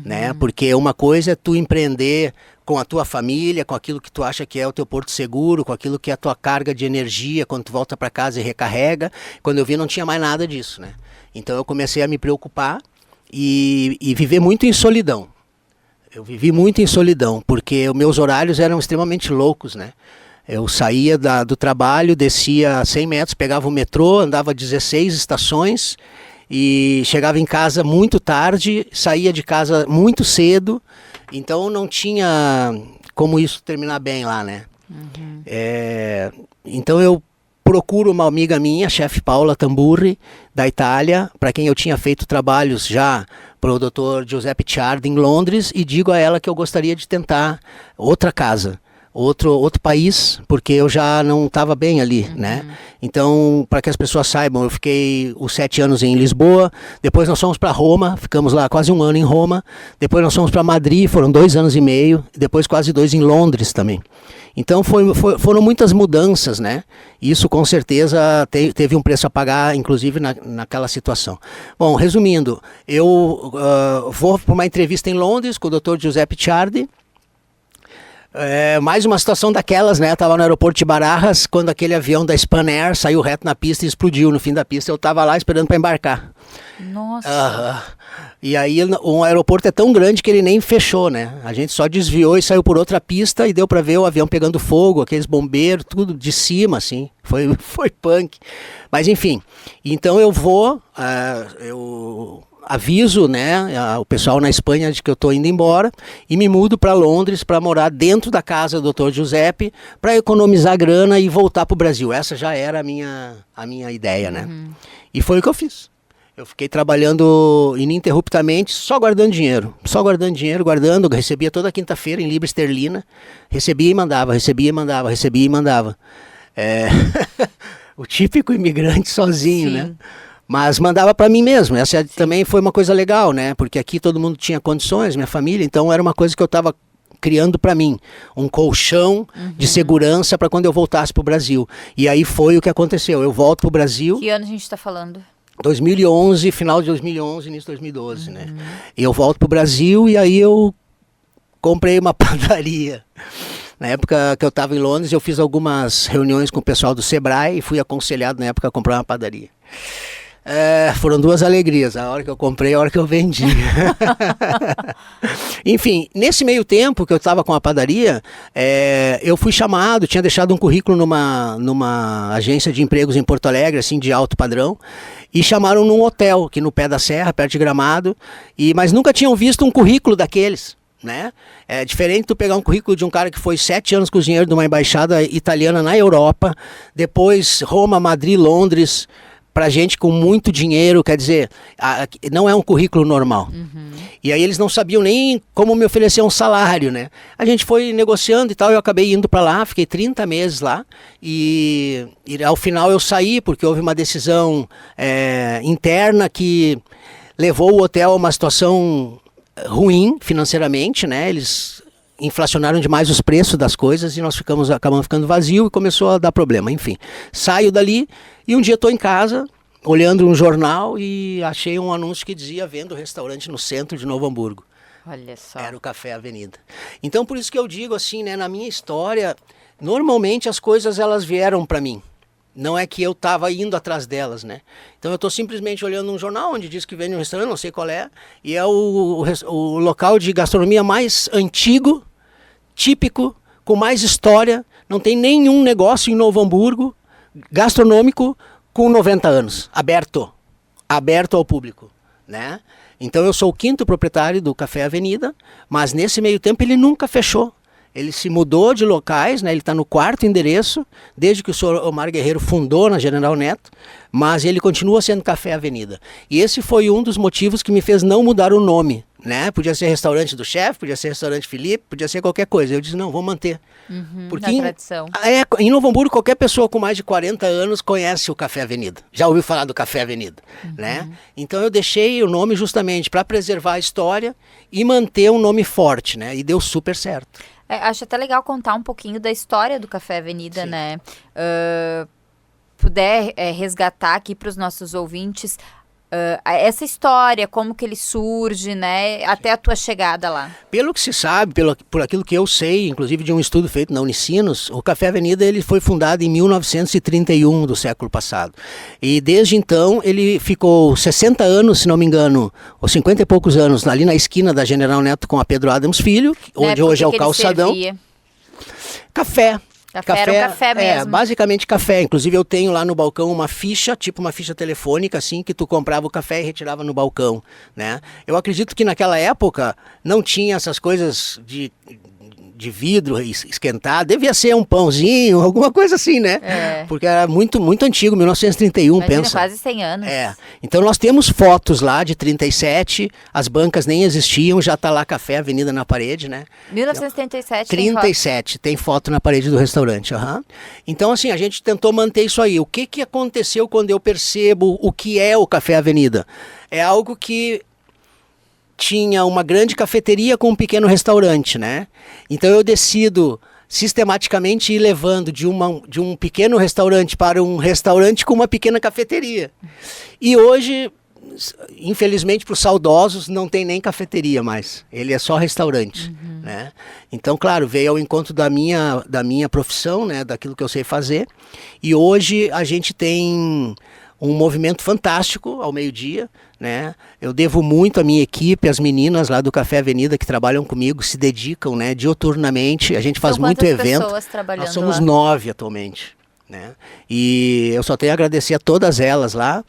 né? Porque uma coisa é tu empreender com a tua família, com aquilo que tu acha que é o teu porto seguro, com aquilo que é a tua carga de energia quando tu volta para casa e recarrega. Quando eu vi não tinha mais nada disso, né? Então eu comecei a me preocupar e viver muito em solidão. Eu vivi muito em solidão, porque os meus horários eram extremamente loucos, né? Eu saía do trabalho, descia 100 metros, pegava o metrô, andava 16 estações e chegava em casa muito tarde, saía de casa muito cedo, então não tinha como isso terminar bem lá, né? Então eu procuro uma amiga minha, chefe Paula Tamburri, da Itália, para quem eu tinha feito trabalhos já para o Dr. Giuseppe Ciardi em Londres, e digo a ela que eu gostaria de tentar outra casa, outro país, porque eu já não estava bem ali, né? Então, para que as pessoas saibam, eu fiquei os 7 anos em Lisboa, depois nós fomos para Roma, ficamos lá quase 1 ano em Roma, depois nós fomos para Madrid, foram 2 anos e meio, depois quase 2 em Londres também. Então foram muitas mudanças, né? Isso com certeza teve um preço a pagar, inclusive naquela situação. Bom, resumindo, eu vou para uma entrevista em Londres com o Dr. Giuseppe Ciardi. Mais uma situação daquelas, né? Eu tava no aeroporto de Barajas, quando aquele avião da Spanair saiu reto na pista e explodiu no fim da pista. Eu tava lá esperando para embarcar. Nossa. E aí o aeroporto é tão grande que ele nem fechou, né? A gente só desviou e saiu por outra pista e deu para ver o avião pegando fogo, aqueles bombeiros, tudo de cima, assim. Foi punk. Mas enfim, então eu vou, eu aviso, né, o pessoal na Espanha de que eu estou indo embora e me mudo para Londres para morar dentro da casa do Dr. Giuseppe para economizar grana e voltar para o Brasil. Essa já era a minha ideia, né? E foi o que eu fiz. Eu fiquei trabalhando ininterruptamente, só guardando dinheiro, guardando, recebia toda quinta-feira em libra esterlina, recebia e mandava. O típico imigrante sozinho, Sim. né? Mas mandava para mim mesmo. Essa também foi uma coisa legal, né? Porque aqui todo mundo tinha condições, minha família, então era uma coisa que eu estava criando para mim, um colchão de segurança para quando eu voltasse para o Brasil. E aí foi o que aconteceu. Eu volto para o Brasil. Que ano a gente está falando? 2011, final de 2011, início de 2012, né? E eu volto para o Brasil e aí eu comprei uma padaria. Na época que eu estava em Londres, eu fiz algumas reuniões com o pessoal do Sebrae e fui aconselhado na época a comprar uma padaria. Foram duas alegrias, a hora que eu comprei e a hora que eu vendi. Enfim, nesse meio tempo que eu estava com a padaria, eu fui chamado, tinha deixado um currículo numa agência de empregos em Porto Alegre, assim, de alto padrão, e chamaram num hotel, aqui no pé da serra, perto de Gramado, mas nunca tinham visto um currículo daqueles. Né? É diferente tu pegar um currículo de um cara que foi 7 anos cozinheiro de uma embaixada italiana na Europa, depois Roma, Madrid, Londres, para gente com muito dinheiro, quer dizer, não é um currículo normal. E aí eles não sabiam nem como me oferecer um salário, né? A gente foi negociando e tal, eu acabei indo para lá, fiquei 30 meses lá, e ao final eu saí, porque houve uma decisão interna que levou o hotel a uma situação ruim financeiramente, né? Eles inflacionaram demais os preços das coisas e nós acabamos ficando vazio e começou a dar problema. Enfim, saio dali e um dia estou em casa olhando um jornal e achei um anúncio que dizia vendo restaurante no centro de Novo Hamburgo. Olha só. Era o Café Avenida. Então por isso que eu digo assim, né, na minha história, normalmente as coisas elas vieram para mim. Não é que eu estava indo atrás delas, né? Então eu estou simplesmente olhando um jornal onde diz que vende um restaurante, não sei qual é, e é o local de gastronomia mais antigo, típico, com mais história. Não tem nenhum negócio em Novo Hamburgo gastronômico com 90 anos, aberto ao público, né? Então eu sou o 5º proprietário do Café Avenida, mas nesse meio tempo ele nunca fechou. Ele se mudou de locais, né? Ele está no 4º endereço, desde que o senhor Omar Guerreiro fundou na General Neto, mas ele continua sendo Café Avenida. E esse foi um dos motivos que me fez não mudar o nome, né? Podia ser restaurante do chefe, podia ser restaurante Felipe, podia ser qualquer coisa. Eu disse, não, vou manter. Porque na tradição. Em Novo Hamburgo, qualquer pessoa com mais de 40 anos conhece o Café Avenida. Já ouviu falar do Café Avenida, né? Então eu deixei o nome justamente para preservar a história e manter um nome forte, né? E deu super certo. Acho até legal contar um pouquinho da história do Café Avenida, Sim. né? Puder resgatar aqui para os nossos ouvintes essa história, como que ele surge, né? Até a tua chegada lá. Pelo que se sabe, por aquilo que eu sei, inclusive de um estudo feito na Unicinos, o Café Avenida ele foi fundado em 1931 do século passado. E desde então ele ficou 60 anos, se não me engano, ou 50 e poucos anos, ali na esquina da General Neto com a Pedro Adams Filho, onde hoje é o calçadão. Servia? Café. Era um café mesmo. Basicamente café. Inclusive eu tenho lá no balcão uma ficha, tipo uma ficha telefônica, assim, que tu comprava o café e retirava no balcão, né? Eu acredito que naquela época não tinha essas coisas de vidro esquentar, devia ser um pãozinho, alguma coisa assim, né? Porque era muito, muito antigo, 1931, Imagina, pensa. quase 100 anos. Então nós temos fotos lá de 37, as bancas nem existiam, já tá lá Café Avenida na parede, né? 1937 37, tem foto na parede do restaurante. Então assim, a gente tentou manter isso aí. O que aconteceu quando eu percebo o que é o Café Avenida? É algo que tinha uma grande cafeteria com um pequeno restaurante, né? Então eu decido sistematicamente ir levando de um pequeno restaurante para um restaurante com uma pequena cafeteria. E hoje infelizmente para os saudosos não tem nem cafeteria mais, ele é só restaurante, né? Então, claro, veio ao encontro da minha profissão, né, daquilo que eu sei fazer, e hoje a gente tem um movimento fantástico ao meio-dia, né? Eu devo muito à minha equipe, as meninas lá do Café Avenida que trabalham comigo, se dedicam, né, dioturnamente, a gente faz muito evento, nós somos 9 atualmente. Né? E eu só tenho a agradecer a todas elas lá,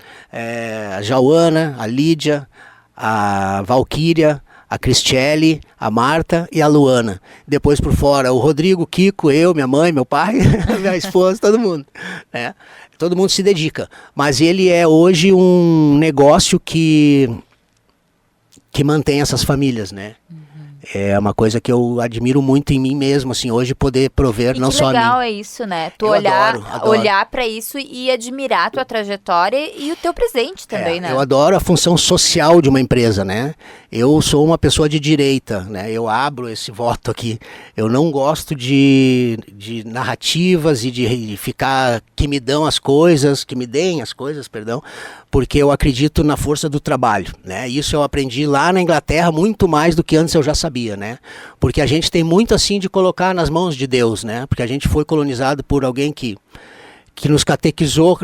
a Jauana, a Lídia, a Valquíria, a Cristiele, a Marta e a Luana. Depois por fora o Rodrigo, Kiko, eu, minha mãe, meu pai, minha esposa, todo mundo. Né? Todo mundo se dedica. Mas ele é hoje um negócio que mantém essas famílias, né? É uma coisa que eu admiro muito em mim mesmo, assim, hoje poder prover não só a mim. Que legal é isso, né? Tu adoro. olhar para isso e admirar a tua trajetória e o teu presente também, né? Eu adoro a função social de uma empresa, né? Eu sou uma pessoa de direita, né? Eu abro esse voto aqui. Eu não gosto de narrativas e de ficar que me deem as coisas, perdão, porque eu acredito na força do trabalho, né? Isso eu aprendi lá na Inglaterra muito mais do que antes eu já sabia, né? Porque a gente tem muito assim de colocar nas mãos de Deus, né? Porque a gente foi colonizado por alguém que nos catequizou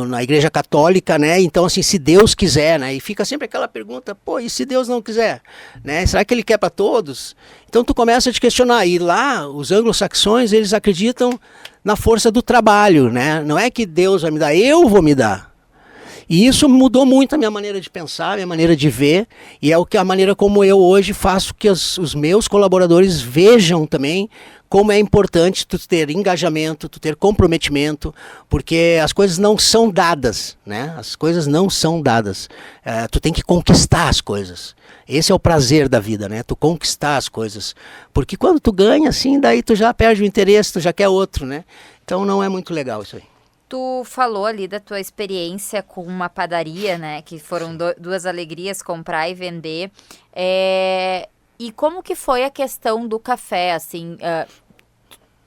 na Igreja Católica, né? Então, assim, se Deus quiser, né? E fica sempre aquela pergunta, pô, e se Deus não quiser? Né? Será que Ele quer para todos? Então, tu começa a te questionar. E lá, os anglo-saxões, eles acreditam na força do trabalho, né? Não é que Deus vai me dar, eu vou me dar. E isso mudou muito a minha maneira de pensar, a minha maneira de ver, e é a maneira como eu hoje faço que os meus colaboradores vejam também como é importante tu ter engajamento, tu ter comprometimento, porque as coisas não são dadas, né? As coisas não são dadas. Tu tem que conquistar as coisas. Esse é o prazer da vida, né? Tu conquistar as coisas. Porque quando tu ganha, assim, daí tu já perde o interesse, tu já quer outro, né? Então não é muito legal isso aí. Tu falou ali da tua experiência com uma padaria, né? Que foram duas alegrias, comprar e vender. E como que foi a questão do café, assim?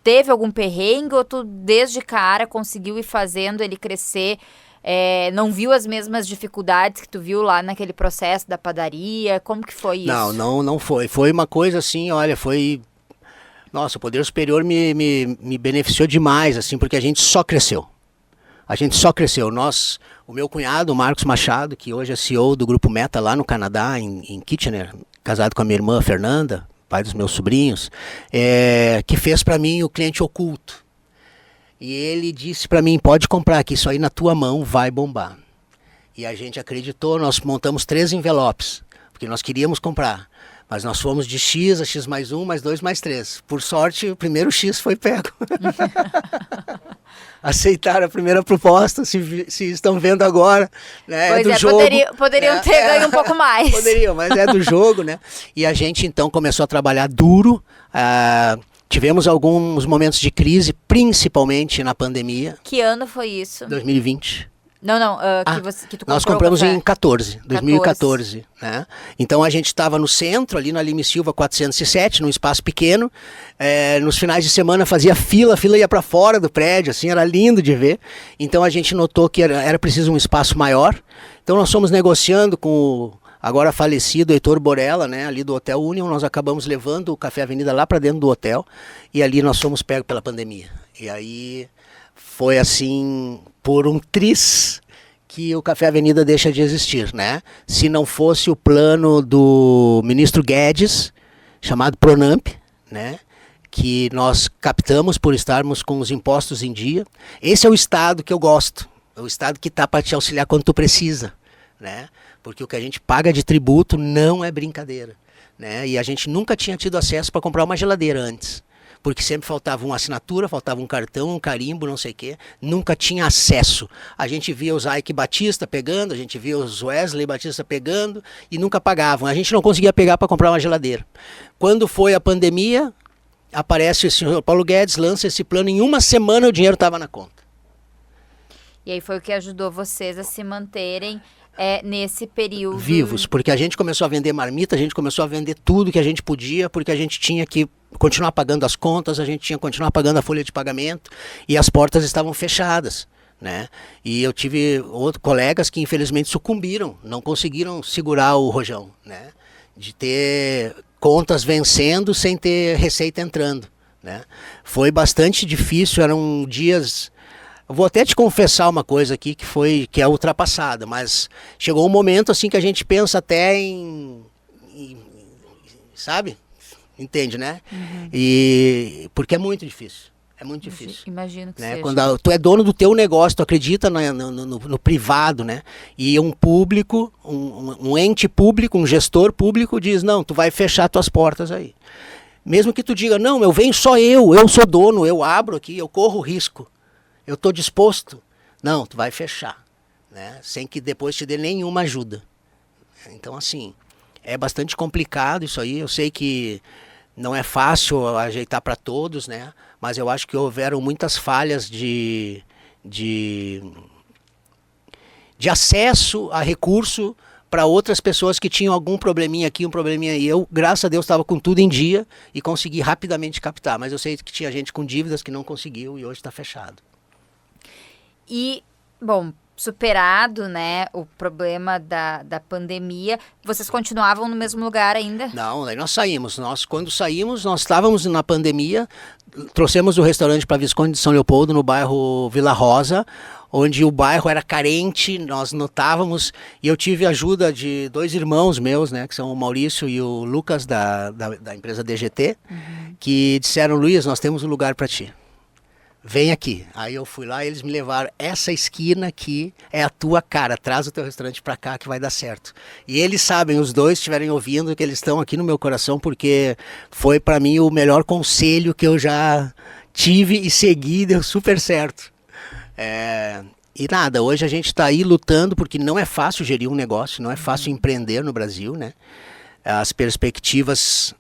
Teve algum perrengue ou tu, desde cara, conseguiu ir fazendo ele crescer? Não viu as mesmas dificuldades que tu viu lá naquele processo da padaria? Como que foi isso? Não foi. Foi uma coisa assim, olha, foi... Nossa, o Poder Superior me beneficiou demais, assim, porque a gente só cresceu. A gente só cresceu. O meu cunhado, o Marcos Machado, que hoje é CEO do Grupo Meta lá no Canadá, em Kitchener, casado com a minha irmã Fernanda, pai dos meus sobrinhos, que fez para mim o cliente oculto. E ele disse para mim, pode comprar, que isso aí na tua mão vai bombar. E a gente acreditou, nós montamos 3 envelopes, porque nós queríamos comprar. Mas nós fomos de X a X mais 1, mais 2, mais 3. Por sorte, o primeiro X foi pego. Aceitaram a primeira proposta, se estão vendo agora, né? Pois do jogo. Poderiam ter ganho um pouco mais. Poderiam, mas é do jogo, né? E a gente então começou a trabalhar duro. Tivemos alguns momentos de crise, principalmente na pandemia. Que ano foi isso? 2020. Não, que tu comprou. Nós compramos em 2014, né? Então a gente estava no centro, ali na Lime Silva 407, num espaço pequeno. Nos finais de semana fazia fila, a fila ia para fora do prédio, assim, era lindo de ver. Então a gente notou que era preciso um espaço maior. Então nós fomos negociando com o agora falecido Heitor Borella, né, ali do Hotel Union. Nós acabamos levando o Café Avenida lá para dentro do hotel e ali nós fomos pegos pela pandemia. E aí foi assim, por um triz que o Café Avenida deixa de existir, né? Se não fosse o plano do ministro Guedes, chamado Pronamp, né? Que nós captamos por estarmos com os impostos em dia. Esse é o Estado que eu gosto, é o Estado que está para te auxiliar quando tu precisa, né? Porque o que a gente paga de tributo não é brincadeira, né? E a gente nunca tinha tido acesso para comprar uma geladeira antes. Porque sempre faltava uma assinatura, faltava um cartão, um carimbo, não sei o quê. Nunca tinha acesso. A gente via os Ike Batista pegando, a gente via os Wesley Batista pegando e nunca pagavam. A gente não conseguia pegar para comprar uma geladeira. Quando foi a pandemia, aparece o senhor Paulo Guedes, lança esse plano, em uma semana o dinheiro estava na conta. E aí foi o que ajudou vocês a se manterem nesse período... vivos, porque a gente começou a vender marmita, a gente começou a vender tudo que a gente podia, porque a gente tinha que continuar pagando as contas, a gente tinha que continuar pagando a folha de pagamento e as portas estavam fechadas, né? E eu tive outros colegas que infelizmente sucumbiram, não conseguiram segurar o rojão, né? De ter contas vencendo sem ter receita entrando, né? Foi bastante difícil, eram dias... Eu vou até te confessar uma coisa aqui que é ultrapassada, mas chegou um momento assim que a gente pensa até sabe? Entende, né? E porque é muito difícil. É muito difícil. Imagino que né? seja. Quando tu é dono do teu negócio, tu acredita no privado, né? E um público, um ente público, um gestor público diz, não, tu vai fechar tuas portas aí. Mesmo que tu diga, não, eu venho só eu sou dono, eu abro aqui, eu corro risco, eu estou disposto. Não, tu vai fechar, né? Sem que depois te dê nenhuma ajuda. Então, assim, é bastante complicado isso aí, eu sei que não é fácil ajeitar para todos, né? Mas eu acho que houveram muitas falhas de acesso a recurso para outras pessoas que tinham algum probleminha aqui, um probleminha aí. Eu, graças a Deus, estava com tudo em dia e consegui rapidamente captar. Mas eu sei que tinha gente com dívidas que não conseguiu e hoje está fechado. E, bom, superado, né, o problema da pandemia, vocês continuavam no mesmo lugar ainda? Não, daí nós saímos. Quando saímos, nós estávamos na pandemia, trouxemos o restaurante para Visconde de São Leopoldo, no bairro Vila Rosa, onde o bairro era carente, nós notávamos, e eu tive a ajuda de 2 irmãos meus, né, que são o Maurício e o Lucas da empresa DGT, que disseram, Luiz, nós temos um lugar para ti. Vem aqui. Aí eu fui lá e eles me levaram. Essa esquina aqui é a tua cara. Traz o teu restaurante pra cá que vai dar certo. E eles sabem, os dois estiverem ouvindo, que eles estão aqui no meu coração, porque foi pra mim o melhor conselho que eu já tive e segui, deu super certo. E nada, hoje a gente tá aí lutando, porque não é fácil gerir um negócio, não é fácil empreender no Brasil, né? As perspectivas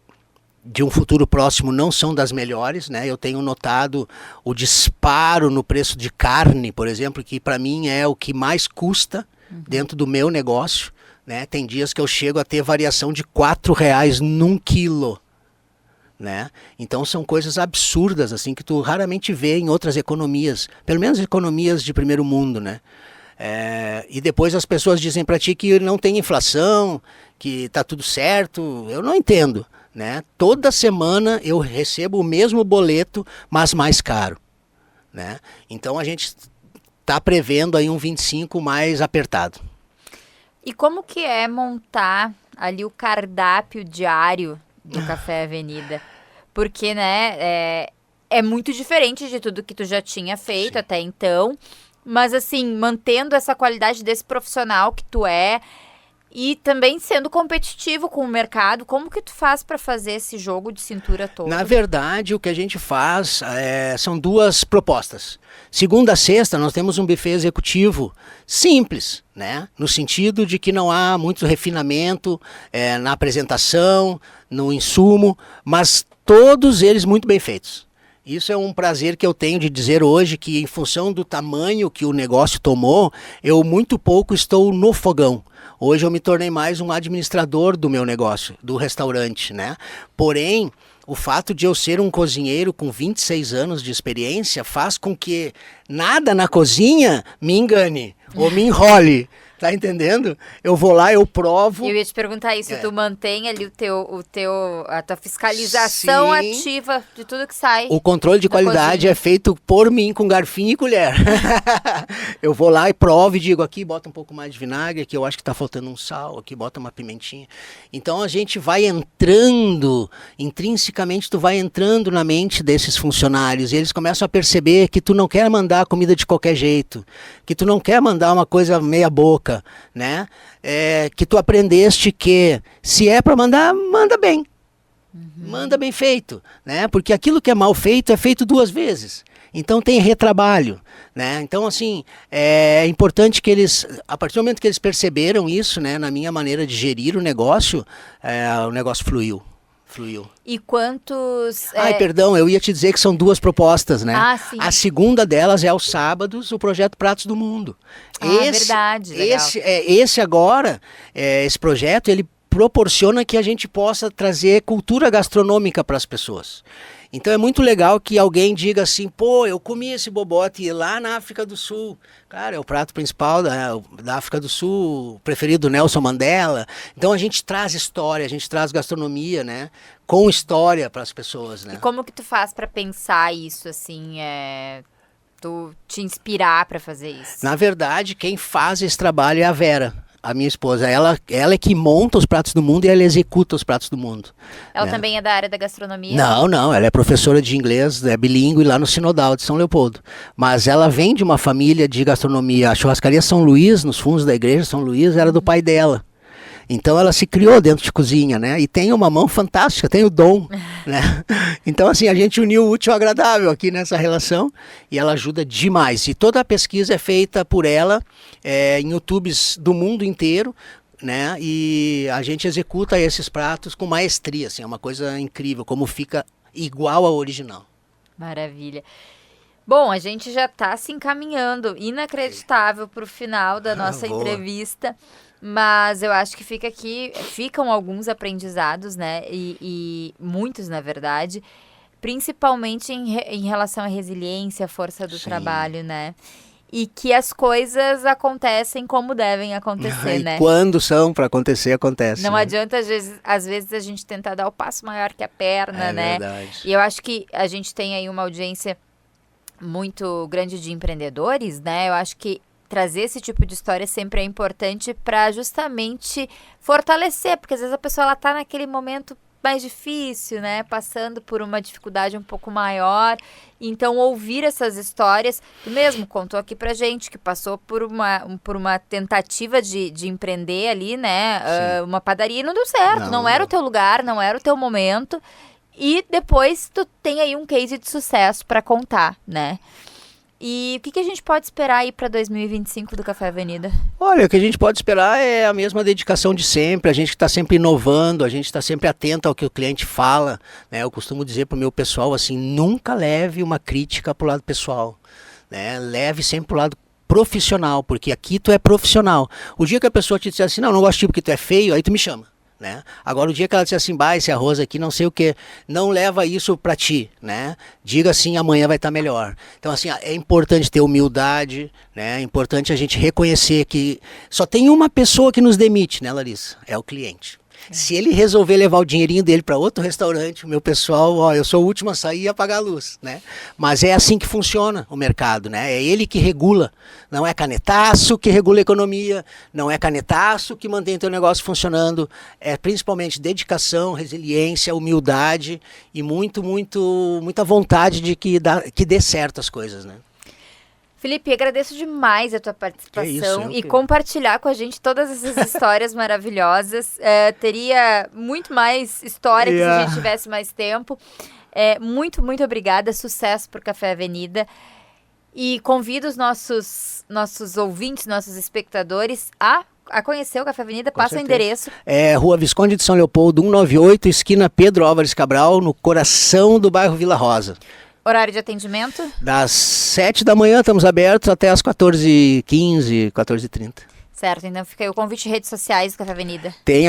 de um futuro próximo não são das melhores, né? Eu tenho notado o disparo no preço de carne, por exemplo, que para mim é o que mais custa dentro do meu negócio, né? Tem dias que eu chego a ter variação de R$4 num quilo, né? Então são coisas absurdas assim que tu raramente vê em outras economias, pelo menos economias de primeiro mundo, né? E depois as pessoas dizem para ti que não tem inflação, que tá tudo certo. Eu não entendo, né? Toda semana eu recebo o mesmo boleto, mas mais caro, né? Então a gente está prevendo aí um 25 mais apertado. E como que é montar ali o cardápio diário do Café Avenida? Porque, né, é muito diferente de tudo que tu já tinha feito até então, mas assim, mantendo essa qualidade desse profissional que tu é, e também sendo competitivo com o mercado, como que tu faz para fazer esse jogo de cintura todo? Na verdade, o que a gente faz são 2 propostas. Segunda a sexta, nós temos um buffet executivo simples, né? No sentido de que não há muito refinamento na apresentação, no insumo, mas todos eles muito bem feitos. Isso é um prazer que eu tenho de dizer hoje, que em função do tamanho que o negócio tomou, eu muito pouco estou no fogão. Hoje eu me tornei mais um administrador do meu negócio, do restaurante, né? Porém, o fato de eu ser um cozinheiro com 26 anos de experiência faz com que nada na cozinha me engane ou me enrole. Tá entendendo? Eu vou lá, eu provo. Eu ia te perguntar isso, tu mantém ali a tua fiscalização ativa de tudo que sai. O controle de qualidade é feito por mim com garfinho e colher. Eu vou lá e provo e digo, aqui bota um pouco mais de vinagre, aqui eu acho que tá faltando um sal, aqui bota uma pimentinha. Então a gente vai entrando, intrinsecamente tu vai entrando na mente desses funcionários e eles começam a perceber que tu não quer mandar comida de qualquer jeito, que tu não quer mandar uma coisa meia boca, né? Que tu aprendeste que se é para mandar, manda bem. Manda bem feito, né? Porque aquilo que é mal feito é feito 2 vezes. Então tem retrabalho, né? Então assim, é importante que eles, a partir do momento que eles perceberam isso, né, na minha maneira de gerir o negócio fluiu. E quantos... Perdão, eu ia te dizer que são 2 propostas, né? Sim. A segunda delas é aos sábados, o projeto Pratos do Mundo. Verdade, legal. Esse agora, esse projeto, ele proporciona que a gente possa trazer cultura gastronômica para as pessoas. Então é muito legal que alguém diga assim, pô, eu comi esse bobote lá na África do Sul. Cara, é o prato principal da África do Sul, preferido do Nelson Mandela. Então a gente traz história, a gente traz gastronomia, né? Com história para as pessoas, né? E como que tu faz para pensar isso, assim, tu te inspirar para fazer isso? Na verdade, quem faz esse trabalho é a Vera, a minha esposa. Ela é que monta os pratos do mundo e ela executa os pratos do mundo. Ela né? também é da área da gastronomia? Não, ela é professora de inglês, é bilíngue lá no Sinodal de São Leopoldo. Mas ela vem de uma família de gastronomia. A churrascaria São Luís, nos fundos da igreja São Luís, era do pai dela. Então ela se criou dentro de cozinha, né? E tem uma mão fantástica, tem o dom, né? Então assim, a gente uniu o útil ao agradável aqui nessa relação e ela ajuda demais. E toda a pesquisa é feita por ela em YouTubes do mundo inteiro, né? E a gente executa esses pratos com maestria, assim, é uma coisa incrível, como fica igual ao original. Maravilha. Bom, a gente já está se encaminhando, inacreditável, para o final da nossa entrevista. Mas eu acho que ficam alguns aprendizados, né? E muitos, na verdade, principalmente em relação à resiliência, à força do trabalho, né? E que as coisas acontecem como devem acontecer, né? Quando são para acontecer, acontece. Não adianta, às vezes, a gente tentar dar o passo maior que a perna, né? É verdade. E eu acho que a gente tem aí uma audiência muito grande de empreendedores, né? Eu acho que trazer esse tipo de história sempre é importante para justamente fortalecer, porque às vezes a pessoa está naquele momento mais difícil, né? Passando por uma dificuldade um pouco maior. Então, ouvir essas histórias, tu mesmo contou aqui pra gente que passou por uma tentativa de empreender ali, né? Uma padaria e não deu certo, não era o teu lugar, não era o teu momento. E depois tu tem aí um case de sucesso para contar, né? E o que a gente pode esperar aí para 2025 do Café Avenida? Olha, o que a gente pode esperar é a mesma dedicação de sempre, a gente está sempre inovando, a gente está sempre atento ao que o cliente fala, né? Eu costumo dizer para o meu pessoal assim, nunca leve uma crítica para o lado pessoal, né? Leve sempre para o lado profissional, porque aqui tu é profissional. O dia que a pessoa te disser assim, não gosto de ti porque tu é feio, aí tu me chama. Né? Agora o dia que ela disser assim, esse arroz aqui não sei o que, não leva isso pra ti, né? Diga assim, amanhã vai estar melhor. Então assim, é importante ter humildade, né? É importante a gente reconhecer que só tem uma pessoa que nos demite, né, Larissa? É o cliente. Se ele resolver levar o dinheirinho dele para outro restaurante, o meu pessoal, eu sou o último a sair e apagar a luz, né? Mas é assim que funciona o mercado, né? É ele que regula. Não é canetaço que regula a economia, não é canetaço que mantém o teu negócio funcionando. É principalmente dedicação, resiliência, humildade e muita vontade de que dê certo as coisas, né? Felipe, agradeço demais a tua participação e compartilhar com a gente todas essas histórias maravilhosas. Teria muito mais história se a gente tivesse mais tempo. Muito obrigada. Sucesso para o Café Avenida. E convido os nossos ouvintes, nossos espectadores a conhecer o Café Avenida. Passa o endereço. Rua Visconde de São Leopoldo, 198, esquina Pedro Álvares Cabral, no coração do bairro Vila Rosa. Horário de atendimento? Das 7 da manhã estamos abertos até as 14h15, 14h30. Certo, então fica aí o convite de redes sociais do Café Avenida. Tem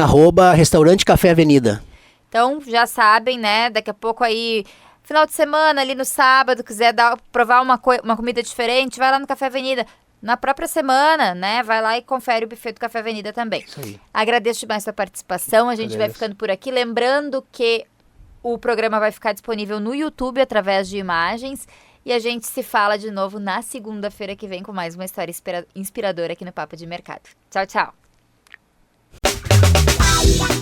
@restaurante Café Avenida. Então já sabem, né? Daqui a pouco aí, final de semana, ali no sábado, quiser provar uma comida diferente, vai lá no Café Avenida. Na própria semana, né? Vai lá e confere o buffet do Café Avenida também. Isso aí. Agradeço demais a sua participação. A gente vai ficando por aqui. Lembrando que o programa vai ficar disponível no YouTube através de imagens e a gente se fala de novo na segunda-feira que vem com mais uma história inspiradora aqui no Papo de Mercado. Tchau, tchau.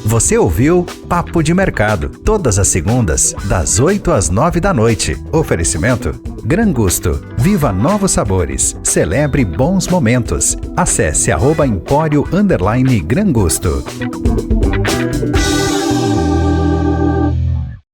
Você ouviu Papo de Mercado, todas as segundas, das 8 às 9 da noite. Oferecimento Gran Gusto. Viva novos sabores. Celebre bons momentos. Acesse @empório_Gran Gusto.